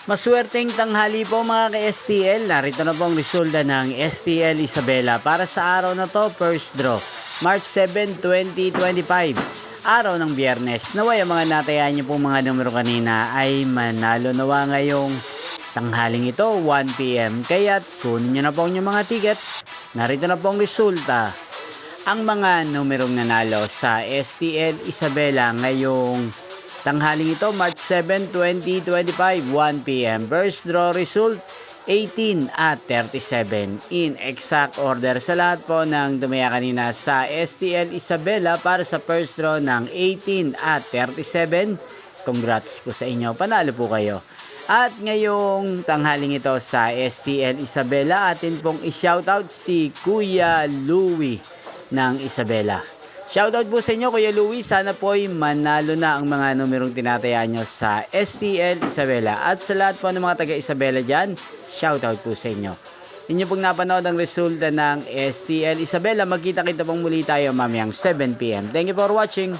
Maswerteng tanghali po mga ka-STL. Narito na po ang resulta ng STL Isabela para sa araw na to, first draw, March 7, 2025. Araw ng Biyernes. Naway ang mga natayaan niyo pong mga numero kanina ay manalo nawa ngayong tanghaling ito, 1 PM. Kaya't kunin niyo na po ang inyong mga tickets. Narito na po ang resulta. Ang mga numerong nanalo sa STL Isabela ngayong tanghaling ito, March 7, 2025, 1 PM. First draw result, 18 at 37. In exact order sa lahat po ng tumaya kanina sa STL Isabela para sa first draw ng 18 at 37. Congrats po sa inyo. Panalo po kayo. At ngayong tanghaling ito sa STL Isabela, atin pong i-shoutout si Kuya Louie ng Isabela. Shoutout po sa inyo, Kuya Louie. Sana po ay manalo na ang mga numerong tinataya nyo sa STL Isabela. At sa lahat po ng mga taga Isabela dyan, shoutout po sa inyo. Inyo pong napanood ang resulta ng STL Isabela. Magkita-kita pong muli tayo mamayang 7 PM. Thank you for watching.